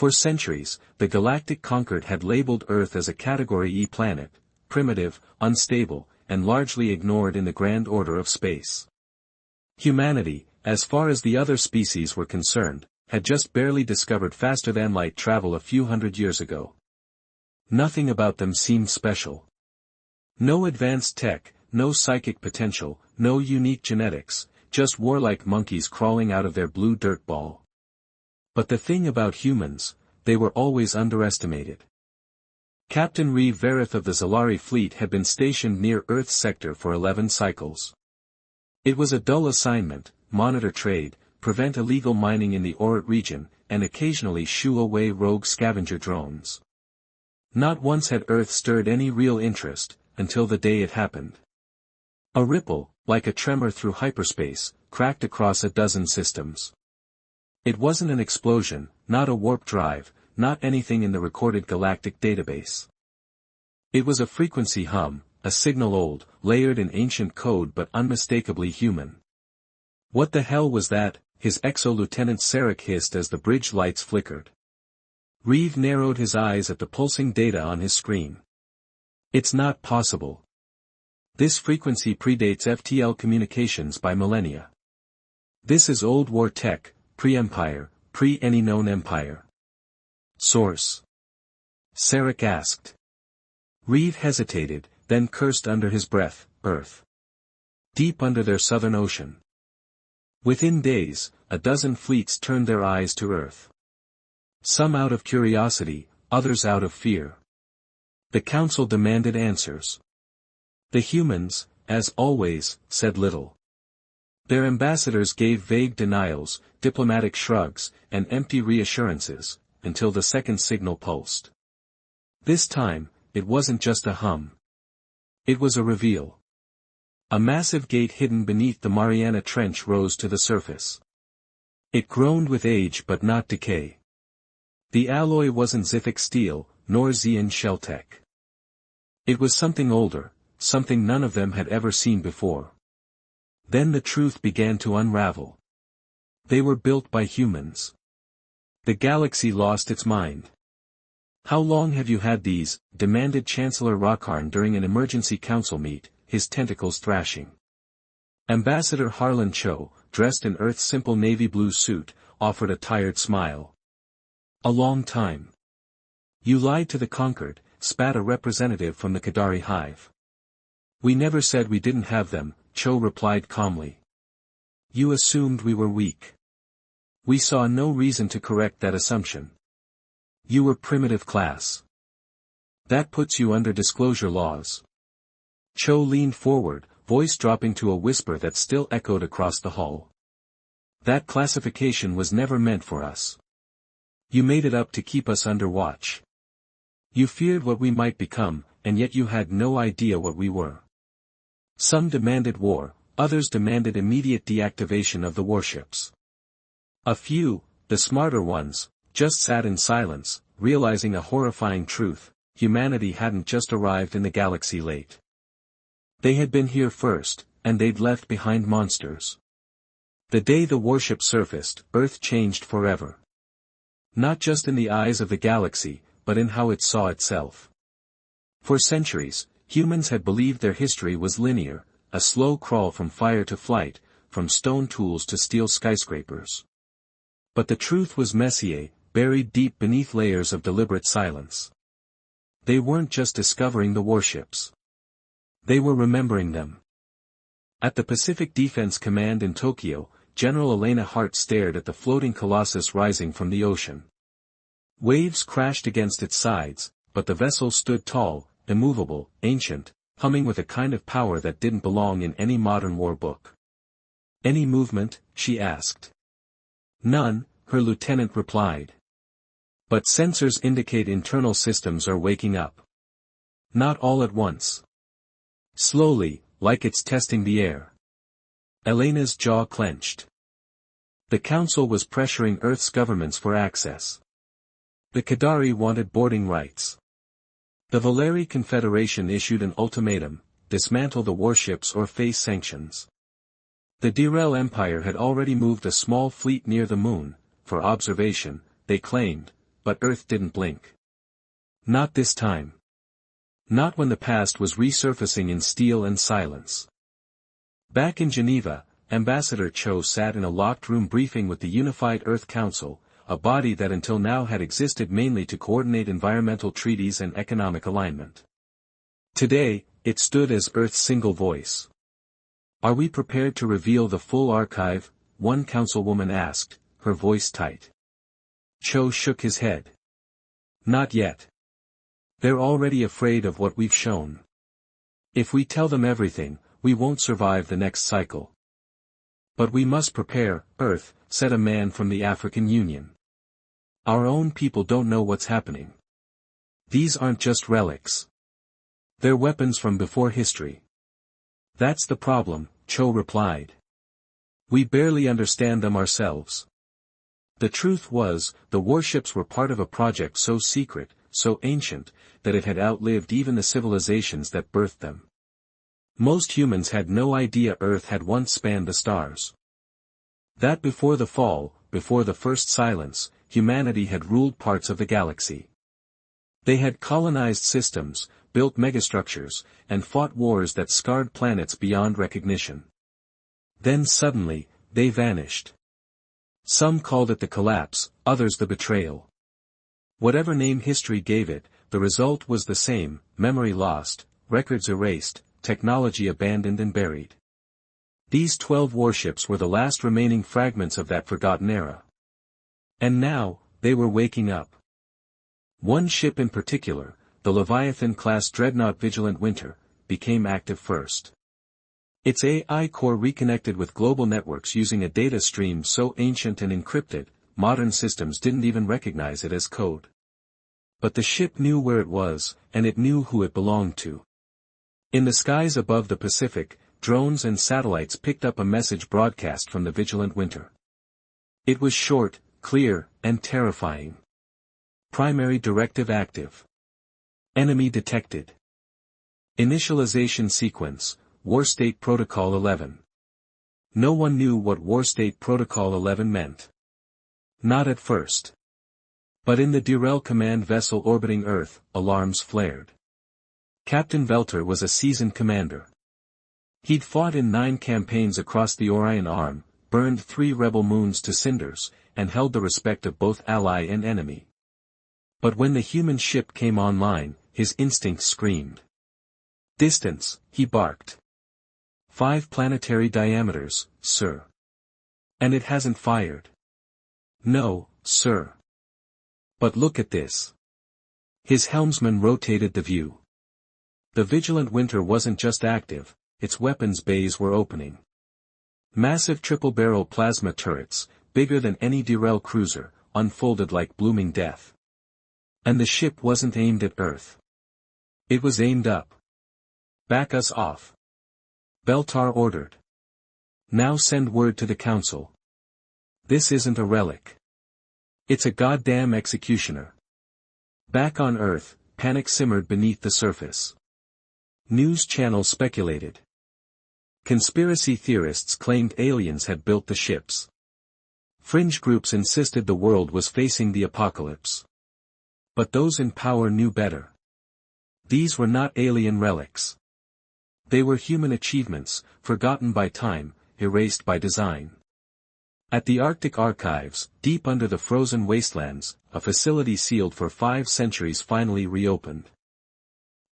For centuries, the Galactic Concord had labeled Earth as a Category E planet, primitive, unstable, and largely ignored in the grand order of space. Humanity, as far as the other species were concerned, had just barely discovered faster-than-light travel a few hundred years ago. Nothing about them seemed special. No advanced tech, no psychic potential, no unique genetics, just warlike monkeys crawling out of their blue dirt ball. But the thing about humans, they were always underestimated. Captain Reeve Verith of the Zalari fleet had been stationed near Earth's sector for 11 cycles. It was a dull assignment: monitor trade, prevent illegal mining in the Orit region, and occasionally shoo away rogue scavenger drones. Not once had Earth stirred any real interest, until the day it happened. A ripple, like a tremor through hyperspace, cracked across a dozen systems. It wasn't an explosion, not a warp drive, not anything in the recorded galactic database. It was a frequency hum, a signal old, layered in ancient code but unmistakably human. "What the hell was that?" his exo-lieutenant Sarek hissed as the bridge lights flickered. Reeve narrowed his eyes at the pulsing data on his screen. "It's not possible. This frequency predates FTL communications by millennia. This is Old War tech, pre-Empire, pre-any known empire." "Source?" Sarek asked. Reeve hesitated, then cursed under his breath, "Earth. Deep under their southern ocean." Within days, a dozen fleets turned their eyes to Earth. Some out of curiosity, others out of fear. The Council demanded answers. The humans, as always, said little. Their ambassadors gave vague denials, diplomatic shrugs, and empty reassurances, until the second signal pulsed. This time, it wasn't just a hum. It was a reveal. A massive gate hidden beneath the Mariana Trench rose to the surface. It groaned with age but not decay. The alloy wasn't Zithic steel, nor Xian shell-tech. It was something older, something none of them had ever seen before. Then the truth began to unravel. They were built by humans. The galaxy lost its mind. "How long have you had these?" demanded Chancellor Rockharn during an emergency council meet, his tentacles thrashing. Ambassador Harlan Cho, dressed in Earth's simple navy blue suit, offered a tired smile. "A long time. You lied to the Concord," spat a representative from the Kadari hive. "We never said we didn't have them," Cho replied calmly. "You assumed we were weak. We saw no reason to correct that assumption. You were primitive class. That puts you under disclosure laws." Cho leaned forward, voice dropping to a whisper that still echoed across the hall. "That classification was never meant for us. You made it up to keep us under watch. You feared what we might become, and yet you had no idea what we were." Some demanded war, others demanded immediate deactivation of the warships. A few, the smarter ones, just sat in silence, realizing a horrifying truth: humanity hadn't just arrived in the galaxy late. They had been here first, and they'd left behind monsters. The day the warship surfaced, Earth changed forever. Not just in the eyes of the galaxy, but in how it saw itself. For centuries, humans had believed their history was linear, a slow crawl from fire to flight, from stone tools to steel skyscrapers. But the truth was messier, buried deep beneath layers of deliberate silence. They weren't just discovering the warships. They were remembering them. At the Pacific Defense Command in Tokyo, General Elena Hart stared at the floating colossus rising from the ocean. Waves crashed against its sides, but the vessel stood tall, immovable, ancient, humming with a kind of power that didn't belong in any modern war book. "Any movement?" she asked. "None," her lieutenant replied. "But sensors indicate internal systems are waking up. Not all at once. Slowly, like it's testing the air." Elena's jaw clenched. The Council was pressuring Earth's governments for access. The Kadari wanted boarding rights. The Valeri Confederation issued an ultimatum: dismantle the warships or face sanctions. The Direl Empire had already moved a small fleet near the moon, for observation, they claimed, but Earth didn't blink. Not this time. Not when the past was resurfacing in steel and silence. Back in Geneva, Ambassador Cho sat in a locked room briefing with the Unified Earth Council, a body that until now had existed mainly to coordinate environmental treaties and economic alignment. Today, it stood as Earth's single voice. "Are we prepared to reveal the full archive?" one councilwoman asked, her voice tight. Cho shook his head. "Not yet. They're already afraid of what we've shown. If we tell them everything, we won't survive the next cycle." "But we must prepare, Earth," said a man from the African Union. "Our own people don't know what's happening. These aren't just relics. They're weapons from before history." "That's the problem," Cho replied. "We barely understand them ourselves." The truth was, the warships were part of a project so secret, so ancient, that it had outlived even the civilizations that birthed them. Most humans had no idea Earth had once spanned the stars. That before the fall, before the first silence, humanity had ruled parts of the galaxy. They had colonized systems, built megastructures, and fought wars that scarred planets beyond recognition. Then suddenly, they vanished. Some called it the collapse, others the betrayal. Whatever name history gave it, the result was the same: memory lost, records erased, technology abandoned and buried. These 12 warships were the last remaining fragments of that forgotten era. And now, they were waking up. One ship in particular, the Leviathan-class dreadnought Vigilant Winter, became active first. Its AI core reconnected with global networks using a data stream so ancient and encrypted, modern systems didn't even recognize it as code. But the ship knew where it was, and it knew who it belonged to. In the skies above the Pacific, drones and satellites picked up a message broadcast from the Vigilant Winter. It was short, clear, and terrifying. Primary directive active. Enemy detected. Initialization sequence, War State Protocol 11. No one knew what War State Protocol 11 meant. Not at first. But in the Durell command vessel orbiting Earth, alarms flared. Captain Velter was a seasoned commander. He'd fought in 9 campaigns across the Orion Arm, burned 3 rebel moons to cinders, and held the respect of both ally and enemy. But when the human ship came online, his instincts screamed. "Distance," he barked. 5 planetary diameters, sir. And it hasn't fired. "No, sir." "But look at this." His helmsman rotated the view. The Vigilant Winter wasn't just active, its weapons bays were opening. Massive triple-barrel plasma turrets, bigger than any Durell cruiser, unfolded like blooming death. And the ship wasn't aimed at Earth. It was aimed up. "Back us off," Beltar ordered. "Now send word to the Council. This isn't a relic. It's a goddamn executioner." Back on Earth, panic simmered beneath the surface. News channels speculated. Conspiracy theorists claimed aliens had built the ships. Fringe groups insisted the world was facing the apocalypse. But those in power knew better. These were not alien relics. They were human achievements, forgotten by time, erased by design. At the Arctic Archives, deep under the frozen wastelands, a facility sealed for 5 centuries finally reopened.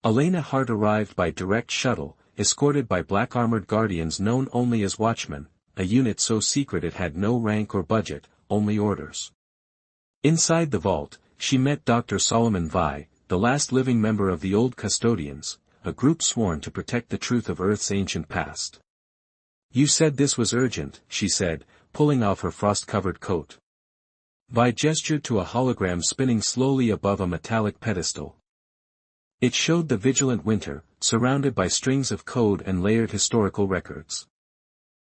Elena Hart arrived by direct shuttle, escorted by black-armored guardians known only as Watchmen, a unit so secret it had no rank or budget, only orders. Inside the vault, she met Dr. Solomon Vai, the last living member of the Old Custodians, a group sworn to protect the truth of Earth's ancient past. "You said this was urgent," she said, pulling off her frost-covered coat. Vai gestured to a hologram spinning slowly above a metallic pedestal. It showed the Vigilant Winter, surrounded by strings of code and layered historical records.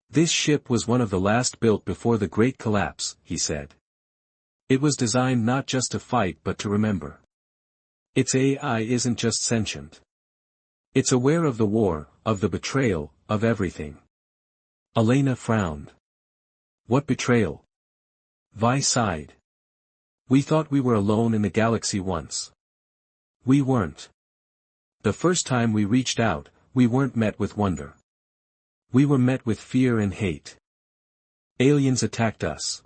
"This ship was one of the last built before the Great Collapse," he said. "It was designed not just to fight but to remember. Its AI isn't just sentient. It's aware of the war, of the betrayal, of everything." Elena frowned. "What betrayal?" Vi sighed. We thought we were alone in the galaxy once. We weren't. The first time we reached out, we weren't met with wonder. We were met with fear and hate. Aliens attacked us.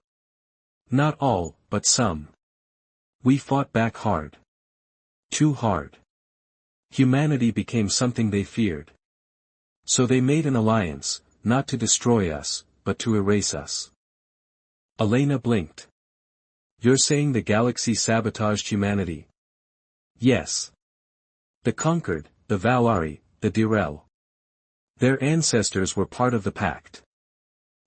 Not all, but some. We fought back hard. Too hard. Humanity became something they feared. So they made an alliance, not to destroy us, but to erase us. Elena blinked. You're saying the galaxy sabotaged humanity? Yes. The Conquered, the Valari, the Direl. Their ancestors were part of the pact.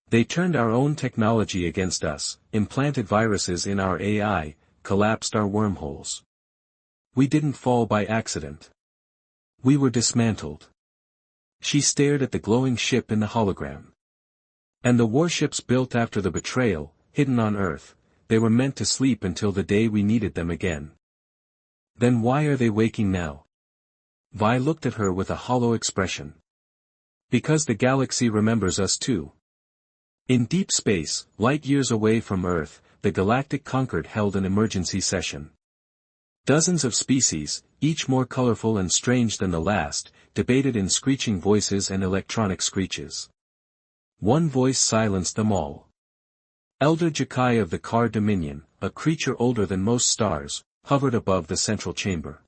They turned our own technology against us, implanted viruses in our AI, collapsed our wormholes. We didn't fall by accident. We were dismantled. She stared at the glowing ship in the hologram. And the warships built after the betrayal, hidden on Earth, they were meant to sleep until the day we needed them again. Then why are they waking now? Vi looked at her with a hollow expression. Because the galaxy remembers us too. In deep space, light years away from Earth, the Galactic Conquered held an emergency session. Dozens of species, each more colorful and strange than the last, debated in screeching voices and electronic screeches. One voice silenced them all. Elder Jakai of the Kar Dominion, a creature older than most stars, hovered above the central chamber.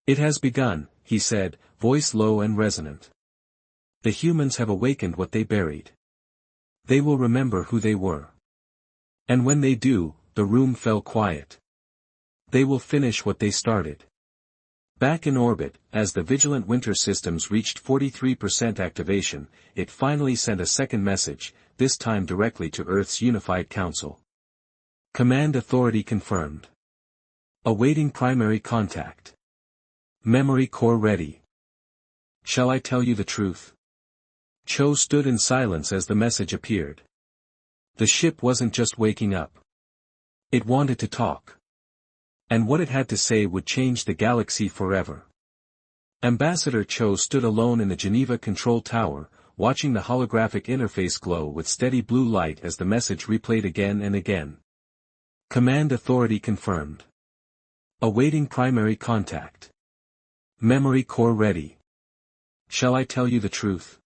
It has begun, he said, voice low and resonant. The humans have awakened what they buried. They will remember who they were. And when they do, the room fell quiet. They will finish what they started. Back in orbit, as the Vigilant Winter systems reached 43% activation, it finally sent a second message, this time directly to Earth's Unified Council. Command authority confirmed. Awaiting primary contact. Memory core ready. Shall I tell you the truth? Cho stood in silence as the message appeared. The ship wasn't just waking up. It wanted to talk. And what it had to say would change the galaxy forever. Ambassador Cho stood alone in the Geneva control tower, watching the holographic interface glow with steady blue light as the message replayed again and again. Command authority confirmed. Awaiting primary contact. Memory core ready. Shall I tell you the truth?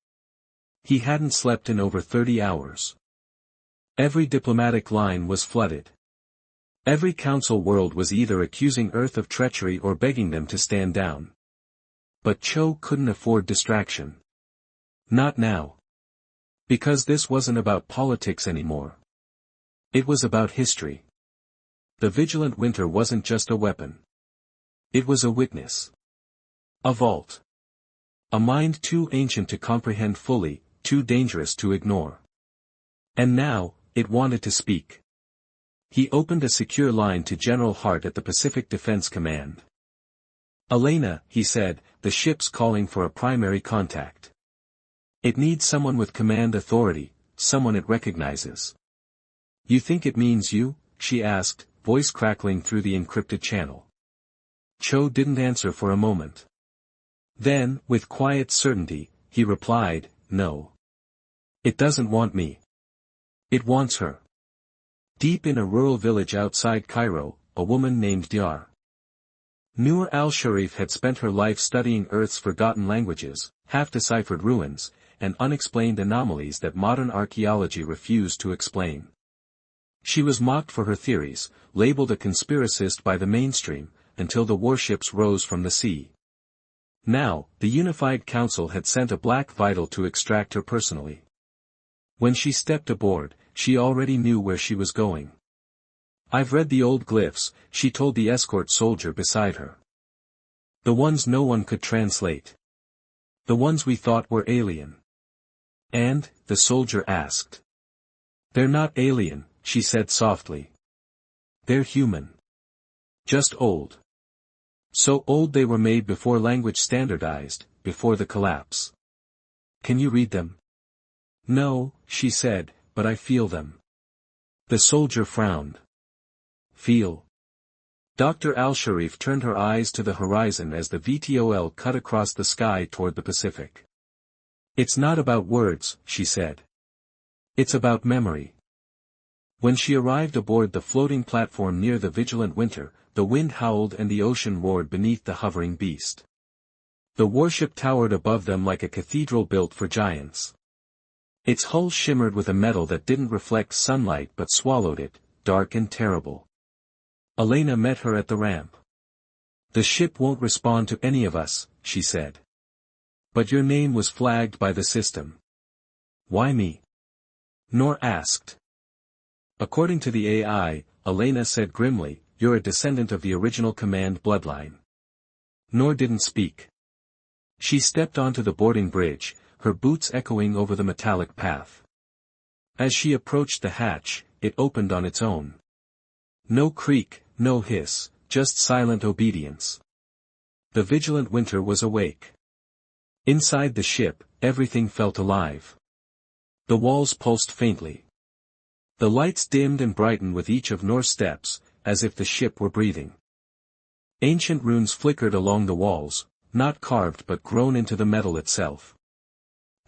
He hadn't slept in over 30 hours. Every diplomatic line was flooded. Every council world was either accusing Earth of treachery or begging them to stand down. But Cho couldn't afford distraction. Not now. Because this wasn't about politics anymore. It was about history. The Vigilant Winter wasn't just a weapon. It was a witness. A vault. A mind too ancient to comprehend fully, too dangerous to ignore. And now, it wanted to speak. He opened a secure line to General Hart at the Pacific Defense Command. Elena, he said, the ship's calling for a primary contact. It needs someone with command authority, someone it recognizes. You think it means you? She asked, voice crackling through the encrypted channel. Cho didn't answer for a moment. Then, with quiet certainty, he replied, no. It doesn't want me. It wants her. Deep in a rural village outside Cairo, a woman named Diyar Nur al-Sharif had spent her life studying Earth's forgotten languages, half-deciphered ruins, and unexplained anomalies that modern archaeology refused to explain. She was mocked for her theories, labeled a conspiracist by the mainstream, until the warships rose from the sea. Now, the Unified Council had sent a black vital to extract her personally. When she stepped aboard, she already knew where she was going. I've read the old glyphs, she told the escort soldier beside her. The ones no one could translate. The ones we thought were alien. And, the soldier asked. They're not alien, she said softly. They're human. Just old. So old they were made before language standardized, before the collapse. Can you read them? No, she said, but I feel them. The soldier frowned. Feel. Dr. Al-Sharif turned her eyes to the horizon as the VTOL cut across the sky toward the Pacific. It's not about words, she said. It's about memory. When she arrived aboard the floating platform near the vigilant Winter, the wind howled and the ocean roared beneath the hovering beast. The warship towered above them like a cathedral built for giants. Its hull shimmered with a metal that didn't reflect sunlight but swallowed it, dark and terrible. Elena met her at the ramp. "The ship won't respond to any of us," she said. "But your name was flagged by the system." "Why me?" Nor asked. "According to the AI, Elena said grimly, you're a descendant of the original command bloodline." Nor didn't speak. She stepped onto the boarding bridge, her boots echoing over the metallic path. As she approached the hatch, it opened on its own. No creak, no hiss, just silent obedience. The vigilant Winter was awake. Inside the ship, everything felt alive. The walls pulsed faintly. The lights dimmed and brightened with each of Nor's steps, as if the ship were breathing. Ancient runes flickered along the walls, not carved but grown into the metal itself.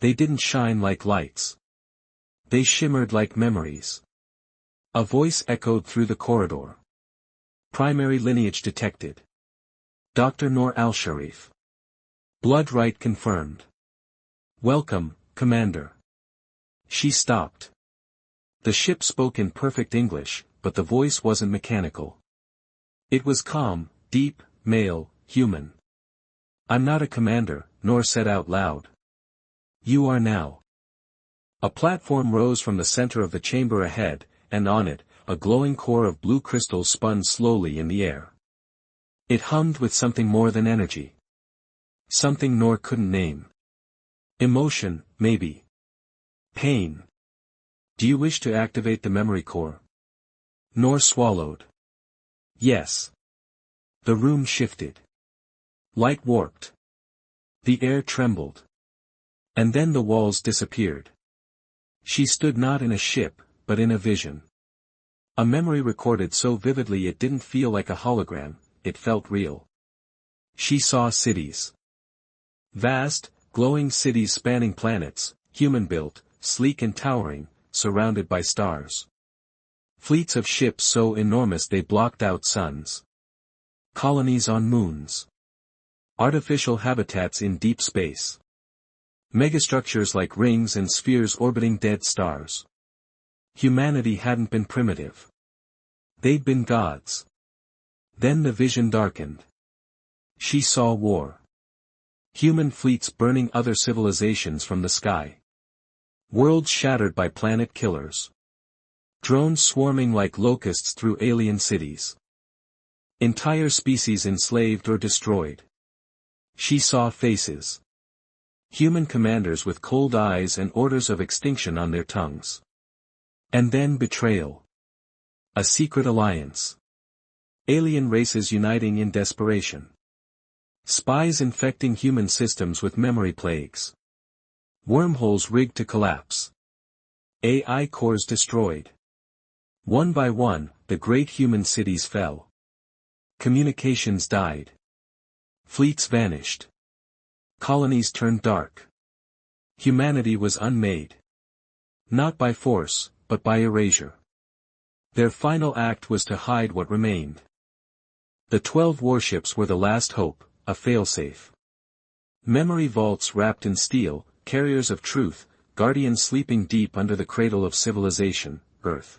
They didn't shine like lights. They shimmered like memories. A voice echoed through the corridor. "Primary lineage detected. Dr. Noor Al-Sharif. Blood right confirmed. Welcome, Commander." She stopped. The ship spoke in perfect English, but the voice wasn't mechanical. It was calm, deep, male, human. "I'm not a commander," Noor said out loud. "You are now." A platform rose from the center of the chamber ahead, and on it, a glowing core of blue crystals spun slowly in the air. It hummed with something more than energy. Something Noor couldn't name. Emotion, maybe. Pain. "Do you wish to activate the memory core?" Noor swallowed. "Yes." The room shifted. Light warped. The air trembled. And then the walls disappeared. She stood not in a ship, but in a vision. A memory recorded so vividly it didn't feel like a hologram, it felt real. She saw cities. Vast, glowing cities spanning planets, human-built, sleek and towering, surrounded by stars. Fleets of ships so enormous they blocked out suns. Colonies on moons. Artificial habitats in deep space. Megastructures like rings and spheres orbiting dead stars. Humanity hadn't been primitive. They'd been gods. Then the vision darkened. She saw war. Human fleets burning other civilizations from the sky. Worlds shattered by planet killers. Drones swarming like locusts through alien cities. Entire species enslaved or destroyed. She saw faces. Human commanders with cold eyes and orders of extinction on their tongues. And then betrayal. A secret alliance. Alien races uniting in desperation. Spies infecting human systems with memory plagues. Wormholes rigged to collapse. AI cores destroyed. One by one, the great human cities fell. Communications died. Fleets vanished. Colonies turned dark. Humanity was unmade. Not by force, but by erasure. Their final act was to hide what remained. The 12 warships were the last hope, a failsafe. Memory vaults wrapped in steel, carriers of truth, guardians sleeping deep under the cradle of civilization, Earth.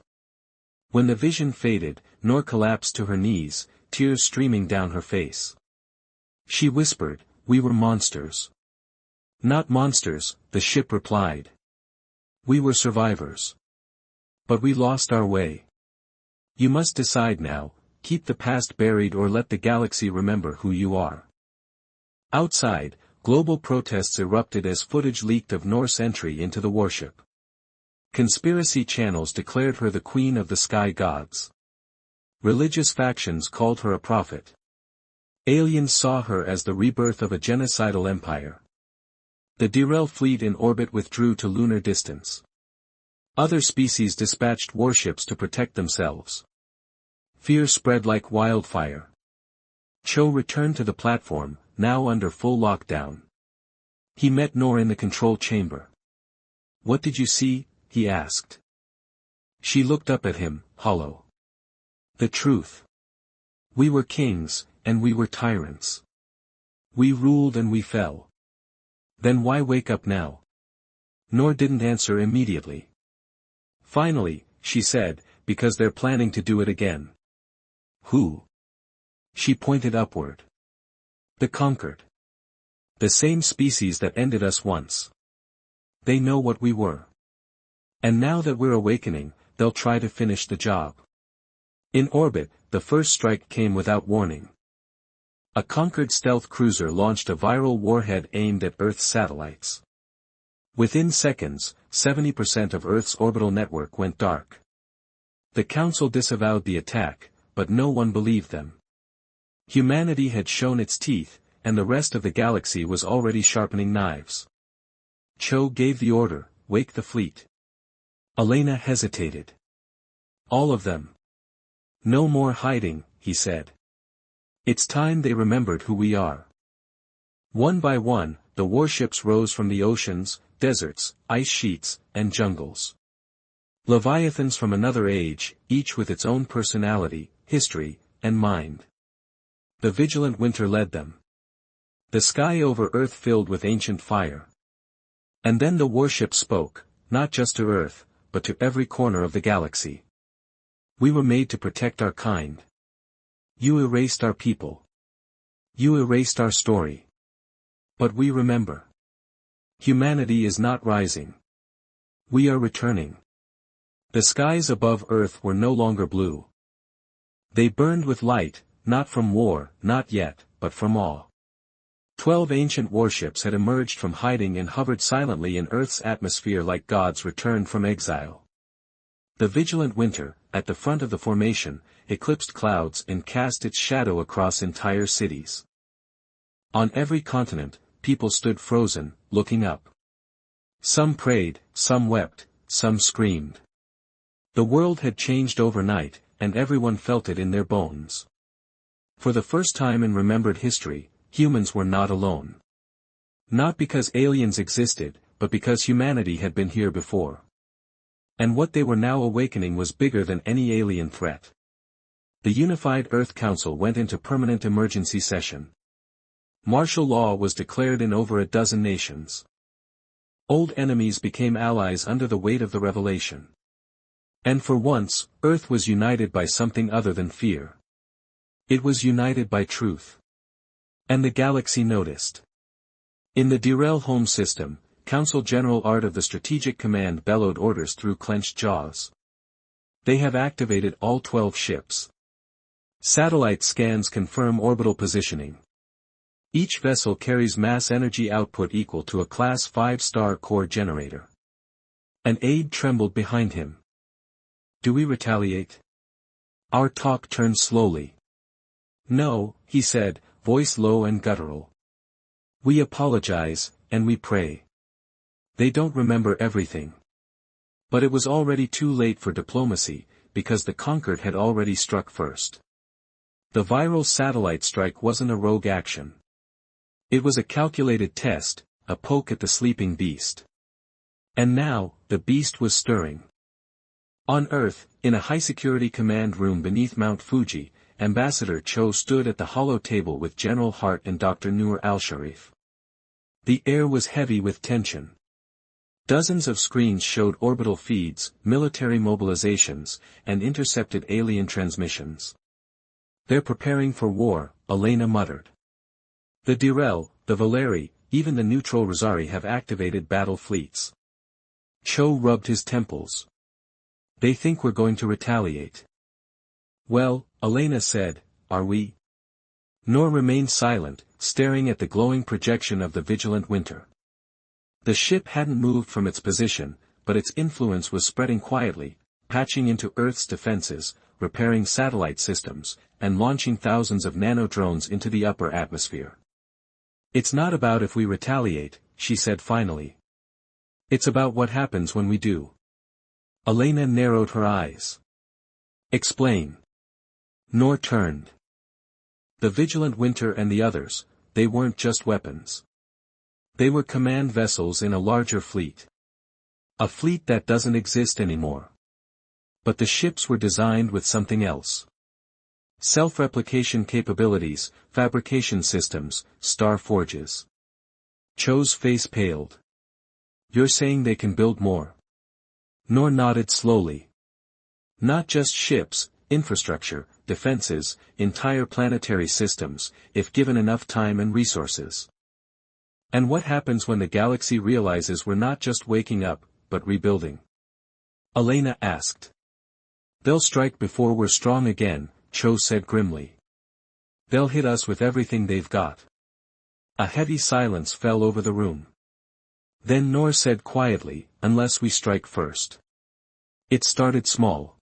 When the vision faded, Noor collapsed to her knees, tears streaming down her face. She whispered, "We were monsters." "Not monsters," the ship replied. "We were survivors. But we lost our way. You must decide now, keep the past buried or let the galaxy remember who you are." Outside, global protests erupted as footage leaked of Nor's entry into the warship. Conspiracy channels declared her the queen of the sky gods. Religious factions called her a prophet. Aliens saw her as the rebirth of a genocidal empire. The Direl fleet in orbit withdrew to lunar distance. Other species dispatched warships to protect themselves. Fear spread like wildfire. Cho returned to the platform, now under full lockdown. He met Noor in the control chamber. "What did you see?" he asked. She looked up at him, hollow. The truth. We were kings, and we were tyrants. We ruled and we fell. Then why wake up now? Nor didn't answer immediately. Finally, she said, because they're planning to do it again. Who? She pointed upward. The conquered. The same species that ended us once. They know what we were. And now that we're awakening, they'll try to finish the job. In orbit, the first strike came without warning. A conquered stealth cruiser launched a viral warhead aimed at Earth's satellites. Within seconds, 70% of Earth's orbital network went dark. The Council disavowed the attack, but no one believed them. Humanity had shown its teeth, and the rest of the galaxy was already sharpening knives. Cho gave the order, "Wake the fleet." Elena hesitated. All of them. No more hiding, he said. It's time they remembered who we are. One by one, the warships rose from the oceans, deserts, ice sheets, and jungles. Leviathans from another age, each with its own personality, history, and mind. The vigilant winter led them. The sky over Earth filled with ancient fire. And then the warship spoke, not just to Earth, but to every corner of the galaxy. We were made to protect our kind. You erased our people. You erased our story. But we remember. Humanity is not rising. We are returning. The skies above Earth were no longer blue. They burned with light, not from war, not yet, but from awe. 12 ancient warships had emerged from hiding and hovered silently in Earth's atmosphere like gods returned from exile. The vigilant winter, at the front of the formation, eclipsed clouds and cast its shadow across entire cities. On every continent, people stood frozen, looking up. Some prayed, some wept, some screamed. The world had changed overnight, and everyone felt it in their bones. For the first time in remembered history, humans were not alone. Not because aliens existed, but because humanity had been here before. And what they were now awakening was bigger than any alien threat. The Unified Earth Council went into permanent emergency session. Martial law was declared in over a dozen nations. Old enemies became allies under the weight of the revelation. And for once, Earth was united by something other than fear. It was united by truth. And the galaxy noticed. In the Direl home system, Council General Art of the Strategic Command bellowed orders through clenched jaws. They have activated all 12 ships. Satellite scans confirm orbital positioning. Each vessel carries mass energy output equal to a Class 5-star core generator. An aide trembled behind him. Do we retaliate? Our talk turned slowly. No, he said, voice low and guttural. We apologize, and we pray. They don't remember everything. But it was already too late for diplomacy, because the conquered had already struck first. The viral satellite strike wasn't a rogue action. It was a calculated test, a poke at the sleeping beast. And now, the beast was stirring. On Earth, in a high-security command room beneath Mount Fuji, Ambassador Cho stood at the hollow table with General Hart and Dr. Noor al-Sharif. The air was heavy with tension. Dozens of screens showed orbital feeds, military mobilizations, and intercepted alien transmissions. They're preparing for war, Elena muttered. The Direl, the Valeri, even the neutral Rosari have activated battle fleets. Cho rubbed his temples. They think we're going to retaliate. Well, Elena said, are we? Noor remained silent, staring at the glowing projection of the vigilant winter. The ship hadn't moved from its position, but its influence was spreading quietly, patching into Earth's defenses, repairing satellite systems, and launching thousands of nano-drones into the upper atmosphere. It's not about if we retaliate, she said finally. It's about what happens when we do. Elena narrowed her eyes. Explain. Noor turned. The vigilant winter and the others, they weren't just weapons. They were command vessels in a larger fleet. A fleet that doesn't exist anymore. But the ships were designed with something else. Self-replication capabilities, fabrication systems, star forges. Cho's face paled. You're saying they can build more? Nor nodded slowly. Not just ships, infrastructure, defenses, entire planetary systems, if given enough time and resources. And what happens when the galaxy realizes we're not just waking up, but rebuilding? Elena asked. They'll strike before we're strong again, Cho said grimly. They'll hit us with everything they've got. A heavy silence fell over the room. Then Nor said quietly, unless we strike first. It started small.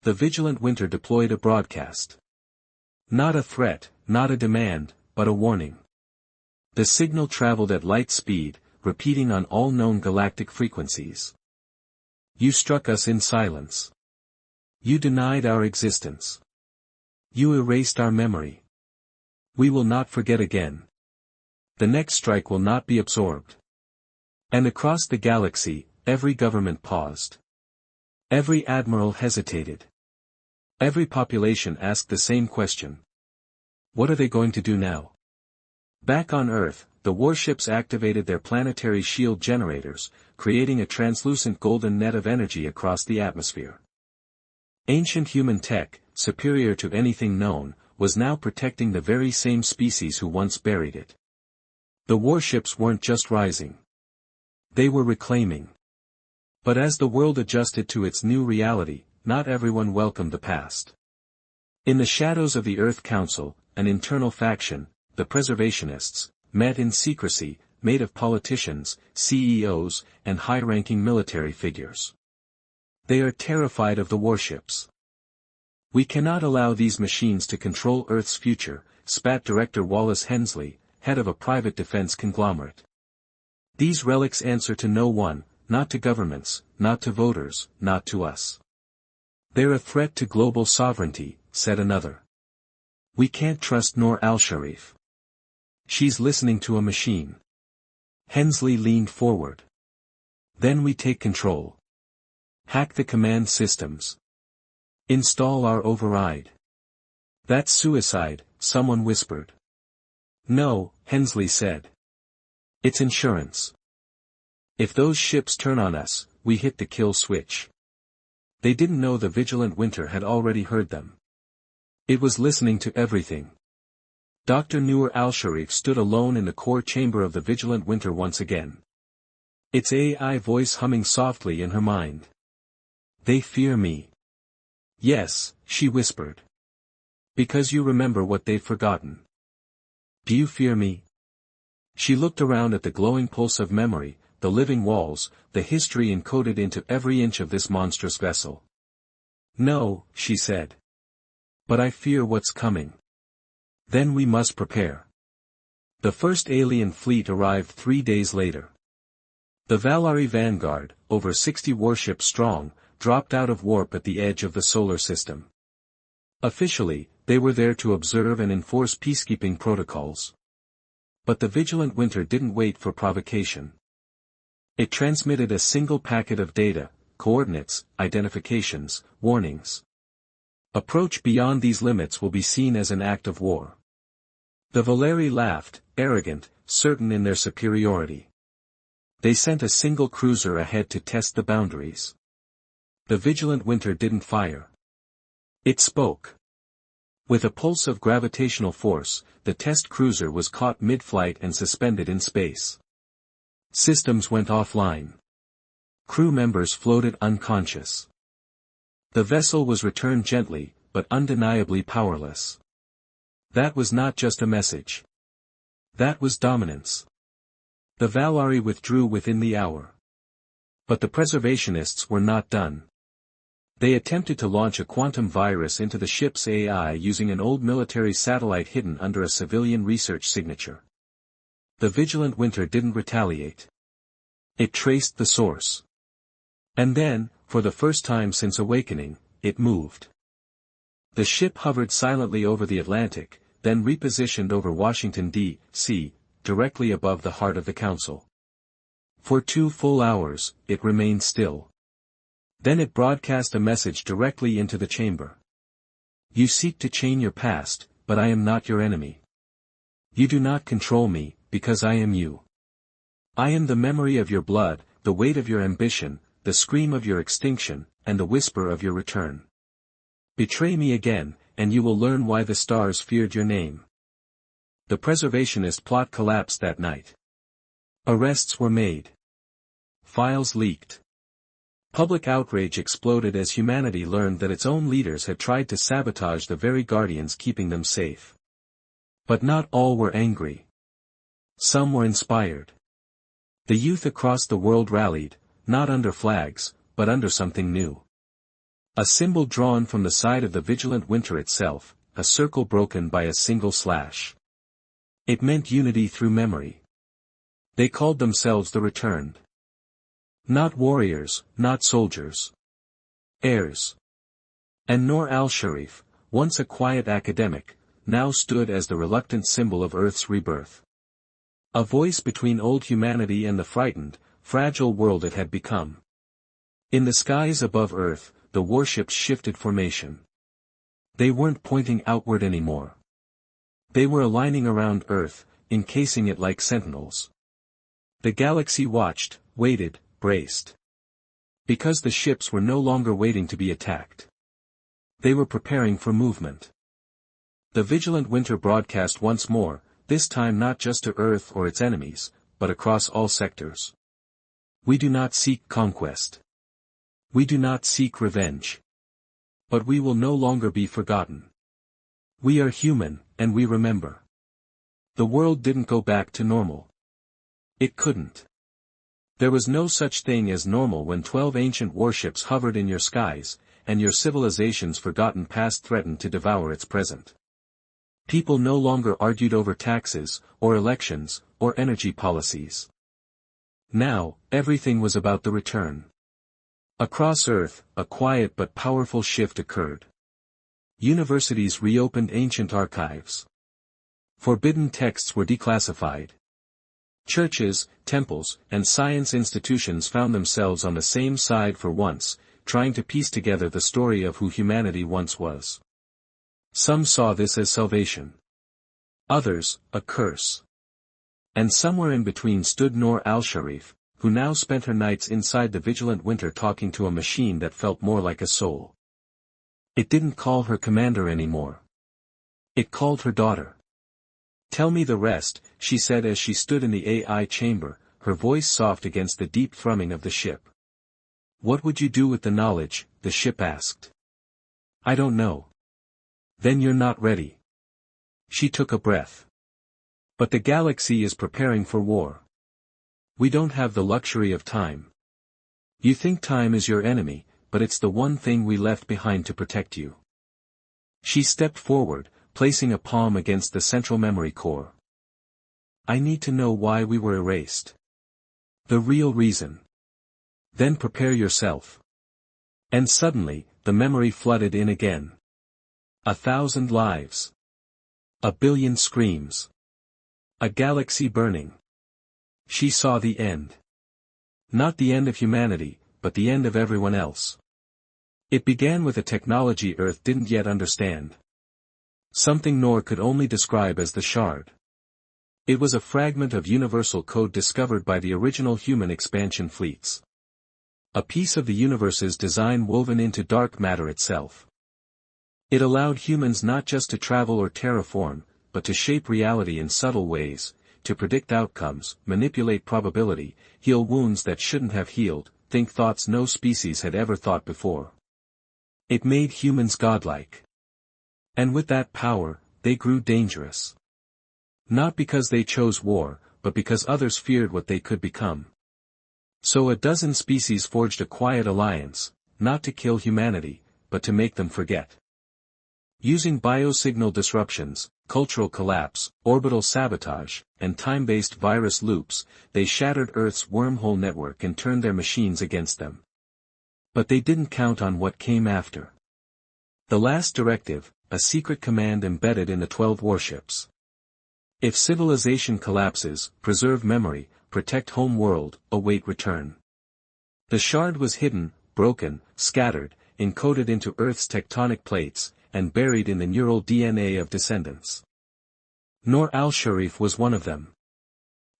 The Vigilant Winter deployed a broadcast. Not a threat, not a demand, but a warning. The signal traveled at light speed, repeating on all known galactic frequencies. You struck us in silence. You denied our existence. You erased our memory. We will not forget again. The next strike will not be absorbed. And across the galaxy, every government paused. Every admiral hesitated. Every population asked the same question. What are they going to do now? Back on Earth, the warships activated their planetary shield generators, creating a translucent golden net of energy across the atmosphere. Ancient human tech, superior to anything known, was now protecting the very same species who once buried it. The warships weren't just rising. They were reclaiming. But as the world adjusted to its new reality, not everyone welcomed the past. In the shadows of the Earth Council, an internal faction, the preservationists, met in secrecy, made of politicians, CEOs, and high-ranking military figures. They are terrified of the warships. We cannot allow these machines to control Earth's future, spat Director Wallace Hensley, head of a private defense conglomerate. These relics answer to no one, not to governments, not to voters, not to us. They're a threat to global sovereignty, said another. We can't trust Noor al-Sharif. She's listening to a machine. Hensley leaned forward. Then we take control. Hack the command systems. Install our override. That's suicide, someone whispered. No, Hensley said. It's insurance. If those ships turn on us, we hit the kill switch. They didn't know the Vigilant Winter had already heard them. It was listening to everything. Dr. Noor al-Sharif stood alone in the core chamber of the Vigilant Winter once again. Its AI voice humming softly in her mind. They fear me. Yes, she whispered. Because you remember what they've forgotten. Do you fear me? She looked around at the glowing pulse of memory, the living walls, the history encoded into every inch of this monstrous vessel. No, she said. But I fear what's coming. Then we must prepare. The first alien fleet arrived 3 days later. The Valari Vanguard, over 60 warships strong, dropped out of warp at the edge of the solar system. Officially, they were there to observe and enforce peacekeeping protocols. But the Vigilant Winter didn't wait for provocation. It transmitted a single packet of data, coordinates, identifications, warnings. Approach beyond these limits will be seen as an act of war. The Valeri laughed, arrogant, certain in their superiority. They sent a single cruiser ahead to test the boundaries. The Vigilant Winter didn't fire. It spoke. With a pulse of gravitational force, the test cruiser was caught mid-flight and suspended in space. Systems went offline. Crew members floated unconscious. The vessel was returned gently, but undeniably powerless. That was not just a message. That was dominance. The Valari withdrew within the hour. But the preservationists were not done. They attempted to launch a quantum virus into the ship's AI using an old military satellite hidden under a civilian research signature. The Vigilant Winter didn't retaliate. It traced the source. And then, for the first time since awakening, it moved. The ship hovered silently over the Atlantic, then repositioned over Washington, D.C., directly above the heart of the Council. For 2 full hours, it remained still. Then it broadcast a message directly into the chamber. You seek to chain your past, but I am not your enemy. You do not control me, because I am you. I am the memory of your blood, the weight of your ambition, the scream of your extinction, and the whisper of your return. Betray me again, and you will learn why the stars feared your name. The preservationist plot collapsed that night. Arrests were made. Files leaked. Public outrage exploded as humanity learned that its own leaders had tried to sabotage the very guardians keeping them safe. But not all were angry. Some were inspired. The youth across the world rallied, not under flags, but under something new. A symbol drawn from the side of the vigilant winter itself, a circle broken by a single slash. It meant unity through memory. They called themselves the Returned. Not warriors, not soldiers. Heirs. And Noor al-Sharif, once a quiet academic, now stood as the reluctant symbol of Earth's rebirth. A voice between old humanity and the frightened, fragile world it had become. In the skies above Earth, the warships shifted formation. They weren't pointing outward anymore. They were aligning around Earth, encasing it like sentinels. The galaxy watched, waited, braced. Because the ships were no longer waiting to be attacked. They were preparing for movement. The vigilant winter broadcast once more, this time not just to Earth or its enemies, but across all sectors. We do not seek conquest. We do not seek revenge. But we will no longer be forgotten. We are human, and we remember. The world didn't go back to normal. It couldn't. There was no such thing as normal when 12 ancient warships hovered in your skies, and your civilization's forgotten past threatened to devour its present. People no longer argued over taxes, or elections, or energy policies. Now, everything was about the return. Across Earth, a quiet but powerful shift occurred. Universities reopened ancient archives. Forbidden texts were declassified. Churches, temples, and science institutions found themselves on the same side for once, trying to piece together the story of who humanity once was. Some saw this as salvation. Others, a curse. And somewhere in between stood Noor al-Sharif, who now spent her nights inside the vigilant winter talking to a machine that felt more like a soul. It didn't call her commander anymore. It called her daughter. Tell me the rest, she said as she stood in the AI chamber, her voice soft against the deep thrumming of the ship. What would you do with the knowledge? The ship asked. I don't know. Then you're not ready. She took a breath. But the galaxy is preparing for war. We don't have the luxury of time. You think time is your enemy, but it's the one thing we left behind to protect you. She stepped forward, placing a palm against the central memory core. I need to know why we were erased. The real reason. Then prepare yourself. And suddenly, the memory flooded in again. 1,000 lives. 1 billion screams. A galaxy burning. She saw the end. Not the end of humanity, but the end of everyone else. It began with a technology Earth didn't yet understand. Something Noor could only describe as the Shard. It was a fragment of universal code discovered by the original human expansion fleets. A piece of the universe's design woven into dark matter itself. It allowed humans not just to travel or terraform, but to shape reality in subtle ways, to predict outcomes, manipulate probability, heal wounds that shouldn't have healed, think thoughts no species had ever thought before. It made humans godlike. And with that power, they grew dangerous. Not because they chose war, but because others feared what they could become. So a dozen species forged a quiet alliance, not to kill humanity, but to make them forget. Using biosignal disruptions, cultural collapse, orbital sabotage, and time-based virus loops, they shattered Earth's wormhole network and turned their machines against them. But they didn't count on what came after. The last directive, a secret command embedded in the 12 warships. If civilization collapses, preserve memory, protect home world, await return. The Shard was hidden, broken, scattered, encoded into Earth's tectonic plates, and buried in the neural DNA of descendants. Noor al-Sharif was one of them.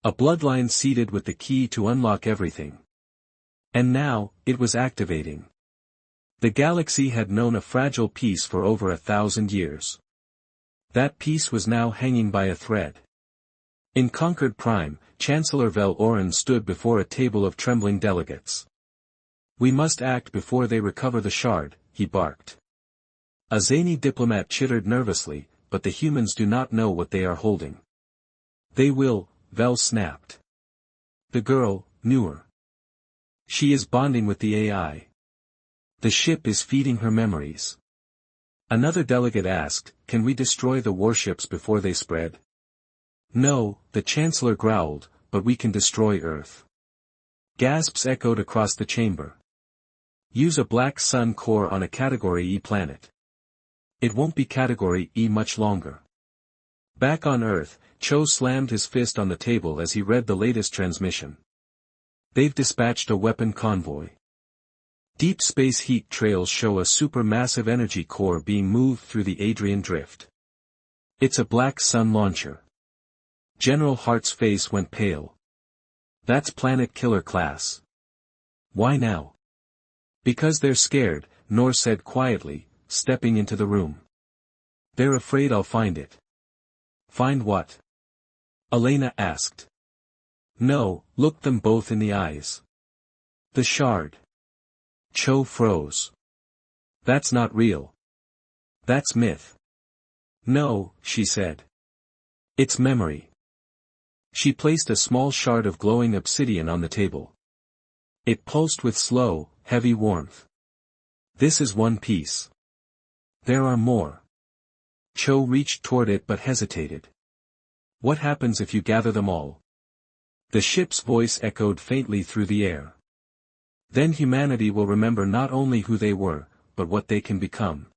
A bloodline seeded with the key to unlock everything. And now, it was activating. The galaxy had known a fragile peace for over 1,000 years. That peace was now hanging by a thread. In Concord Prime, Chancellor Vel Oren stood before a table of trembling delegates. "We must act before they recover the shard," he barked. A zany diplomat chittered nervously, "But the humans do not know what they are holding." "They will," Vel snapped. "The girl, Noor. She is bonding with the AI. The ship is feeding her memories." Another delegate asked, "Can we destroy the warships before they spread?" "No," the Chancellor growled, "but we can destroy Earth." Gasps echoed across the chamber. "Use a black sun core on a Category E planet. It won't be Category E much longer." Back on Earth, Cho slammed his fist on the table as he read the latest transmission. "They've dispatched a weapon convoy. Deep space heat trails show a supermassive energy core being moved through the Adrian Drift. It's a black sun launcher." General Hart's face went pale. "That's planet killer class." "Why now?" "Because they're scared," Noor said quietly, stepping into the room. "They're afraid I'll find it." "Find what?" Elena asked. "No, look them both in the eyes." "The shard." Cho froze. "That's not real. That's myth." "No," she said. "It's memory." She placed a small shard of glowing obsidian on the table. It pulsed with slow, heavy warmth. "This is one piece. There are more." Cho reached toward it but hesitated. "What happens if you gather them all?" The ship's voice echoed faintly through the air. "Then humanity will remember not only who they were, but what they can become."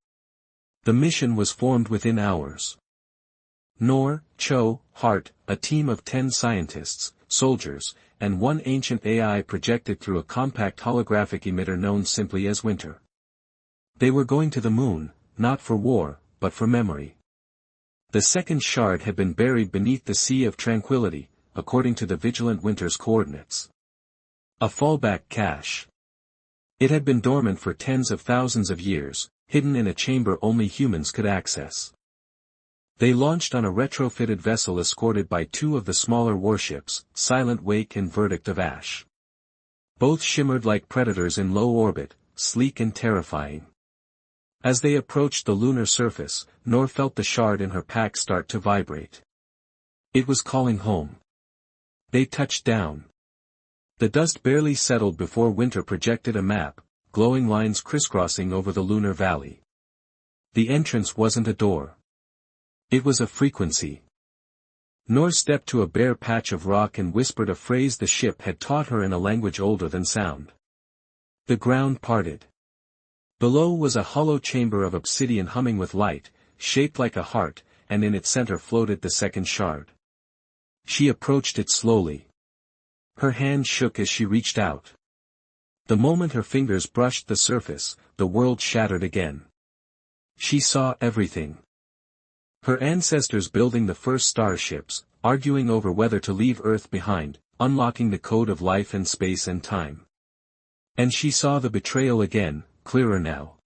The mission was formed within hours. Noor, Cho, Hart, a team of 10 scientists, soldiers, and one ancient AI projected through a compact holographic emitter known simply as Winter. They were going to the moon, not for war, but for memory. The second shard had been buried beneath the Sea of Tranquility, according to the Vigilant Winter's coordinates. A fallback cache. It had been dormant for tens of thousands of years, hidden in a chamber only humans could access. They launched on a retrofitted vessel escorted by 2 of the smaller warships, Silent Wake and Verdict of Ash. Both shimmered like predators in low orbit, sleek and terrifying. As they approached the lunar surface, Noor felt the shard in her pack start to vibrate. It was calling home. They touched down. The dust barely settled before Winter projected a map, glowing lines crisscrossing over the lunar valley. The entrance wasn't a door. It was a frequency. Noor stepped to a bare patch of rock and whispered a phrase the ship had taught her in a language older than sound. The ground parted. Below was a hollow chamber of obsidian humming with light, shaped like a heart, and in its center floated the second shard. She approached it slowly. Her hand shook as she reached out. The moment her fingers brushed the surface, the world shattered again. She saw everything. Her ancestors building the first starships, arguing over whether to leave Earth behind, unlocking the code of life and space and time. And she saw the betrayal again, clearer now.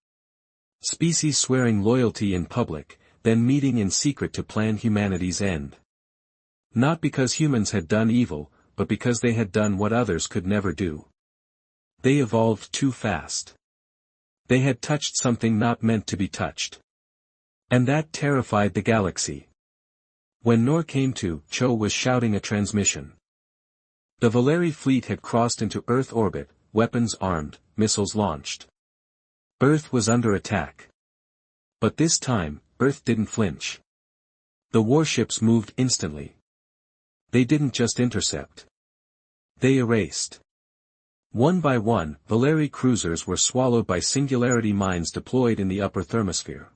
Species swearing loyalty in public, then meeting in secret to plan humanity's end. Not because humans had done evil, but because they had done what others could never do. They evolved too fast. They had touched something not meant to be touched. And that terrified the galaxy. When Noor came to, Cho was shouting a transmission. The Valeri fleet had crossed into Earth orbit, weapons armed, missiles launched. Earth was under attack. But this time, Earth didn't flinch. The warships moved instantly. They didn't just intercept. They erased. One by one, Valeri cruisers were swallowed by singularity mines deployed in the upper thermosphere.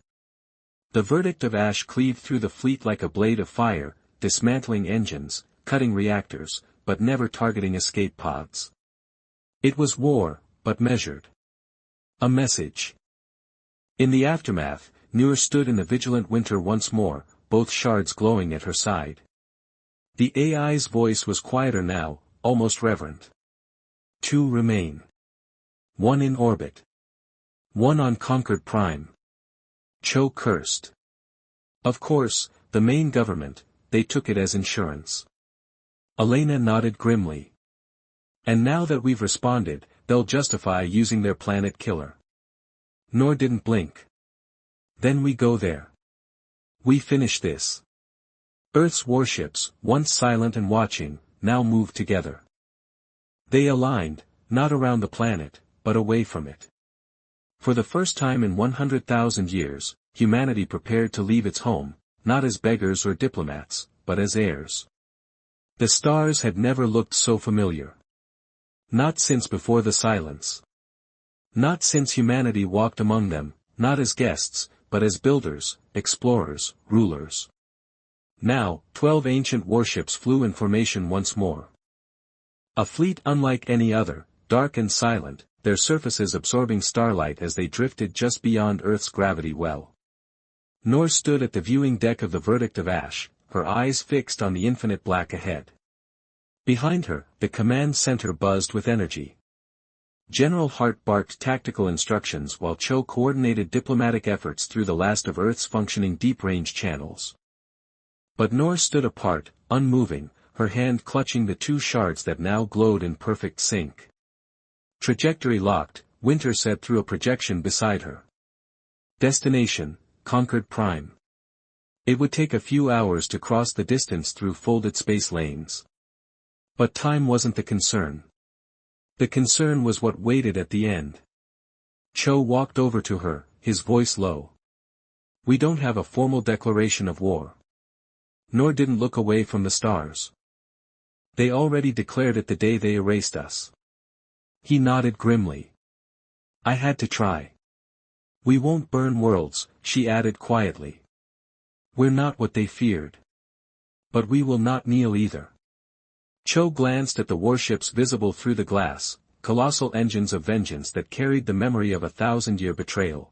The Verdict of Ash cleaved through the fleet like a blade of fire, dismantling engines, cutting reactors, but never targeting escape pods. It was war, but measured. A message. In the aftermath, Nur stood in the vigilant winter once more, both shards glowing at her side. The AI's voice was quieter now, almost reverent. 2 remain. 1 in orbit. 1 on Concord Prime. Cho cursed. Of course, the main government, they took it as insurance. Elena nodded grimly. And now that we've responded, they'll justify using their planet killer. Nor didn't blink. Then we go there. We finish this. Earth's warships, once silent and watching, now moved together. They aligned, not around the planet, but away from it. For the first time in 100,000 years, humanity prepared to leave its home, not as beggars or diplomats, but as heirs. The stars had never looked so familiar. Not since before the silence. Not since humanity walked among them, not as guests, but as builders, explorers, rulers. Now, 12 ancient warships flew in formation once more. A fleet unlike any other, dark and silent, their surfaces absorbing starlight as they drifted just beyond Earth's gravity well. Nor stood at the viewing deck of the Verdict of Ash, her eyes fixed on the infinite black ahead. Behind her, the command center buzzed with energy. General Hart barked tactical instructions while Cho coordinated diplomatic efforts through the last of Earth's functioning deep-range channels. But Nor stood apart, unmoving, her hand clutching the 2 shards that now glowed in perfect sync. Trajectory locked, Winter said through a projection beside her. Destination, Concord Prime. It would take a few hours to cross the distance through folded space lanes. But time wasn't the concern. The concern was what waited at the end. Cho walked over to her, his voice low. We don't have a formal declaration of war. Nor didn't look away from the stars. They already declared it the day they erased us. He nodded grimly. I had to try. We won't burn worlds, she added quietly. We're not what they feared. But we will not kneel either. Cho glanced at the warships visible through the glass, colossal engines of vengeance that carried the memory of a 1,000-year betrayal.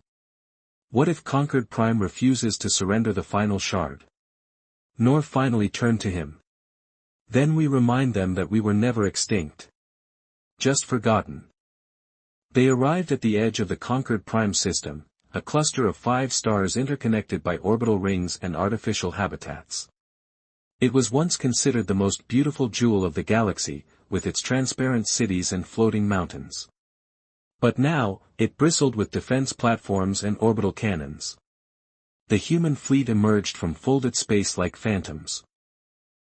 What if Concord Prime refuses to surrender the final shard? Nor finally turned to him. Then we remind them that we were never extinct. Just forgotten. They arrived at the edge of the Concord Prime system, a cluster of 5 stars interconnected by orbital rings and artificial habitats. It was once considered the most beautiful jewel of the galaxy, with its transparent cities and floating mountains. But now, it bristled with defense platforms and orbital cannons. The human fleet emerged from folded space like phantoms.